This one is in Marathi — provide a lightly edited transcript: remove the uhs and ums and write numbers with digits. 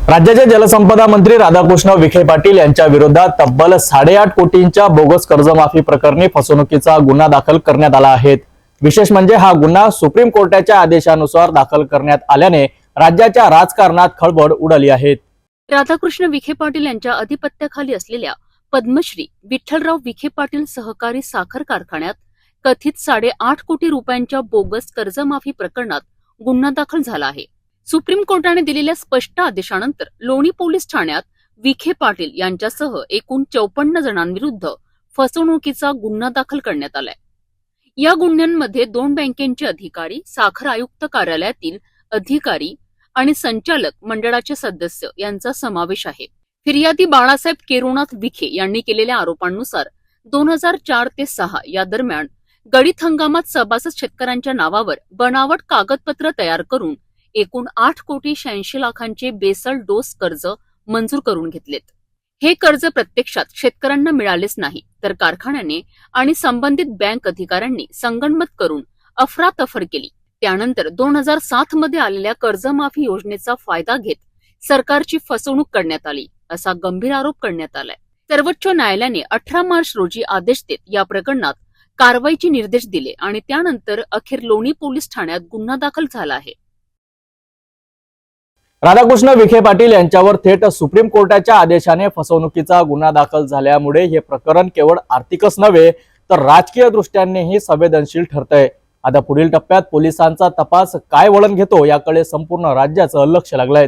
राज्याचे जलसंपदा मंत्री राधाकृष्ण विखे पाटील यांच्या विरोधात तब्बल 8.5 कोटींच्या बोगस कर्जमाफी प्रकरणी फसवणुकीचा गुन्हा दाखल करण्यात आला आहे। विशेष म्हणजे हा गुन्हा सुप्रीम कोर्टाच्या आदेशानुसार दाखल करण्यात आल्याने राज्याच्या राजकारणात खळबळ उडाली आहे। राधाकृष्ण विखे पाटील यांच्या अधिपत्याखाली असलेल्या पद्मश्री विठ्ठलराव विखे पाटील सहकारी साखर कारखान्यात कथित 8.5 कोटी रुपयांच्या बोगस कर्जमाफी प्रकरणात गुन्हा दाखल झाला आहे। सुप्रीम कोर्टाने दिलेल्या स्पष्ट आदेशानंतर लोणी पोलीस ठाण्यात विखे पाटील यांच्यासह एकूण 54 जणांविरुद्ध फसवणुकीचा गुन्हा दाखल करण्यात आलाय। या गुन्ह्यांमध्ये 2 बँकेचे अधिकारी, साखर आयुक्त कार्यालयातील अधिकारी आणि संचालक मंडळाचे सदस्य यांचा समावेश आहे। फिर्यादी बाळासाहेब केरुनाथ विखे यांनी केलेल्या आरोपांनुसार 2004 ते 6 या दरम्यान गळीत हंगामात सभासद शेतकऱ्यांच्या नावावर बनावट कागदपत्र तयार करून एकूण 8 कोटी 86 लाखांचे बेसल डोस कर्ज मंजूर करून घेतलेत। हे कर्ज प्रत्यक्षात शेतकऱ्यांना मिळालेच नाही, तर कारखान्याने आणि संबंधित बँक अधिकाऱ्यांनी संगनमत करून अफरातफर केली। त्यानंतर 2007 मध्ये आलेल्या कर्जमाफी योजनेचा फायदा घेत सरकारची फसवणूक करण्यात आली, असा गंभीर आरोप करण्यात आलाय। सर्वोच्च न्यायालयाने 18 मार्च रोजी आदेश देत या प्रकरणात कारवाईचे निर्देश दिले आणि त्यानंतर अखेर लोणी पोलीस ठाण्यात गुन्हा दाखल झाला आहे। राधाकृष्ण विखे पाटील यांच्यावर थेट सुप्रीम कोर्टाच्या आदेशाने फसवणुकीचा गुन्हा दाखल झाल्यामुळे हे प्रकरण केवळ आर्थिकच नव्हे तर राजकीय दृष्ट्यानेही संवेदनशील ठरतंय। आता पुढील टप्प्यात पोलिसांचा तपास काय वळण घेतो याकडे संपूर्ण राज्याचं लक्ष लागलंय।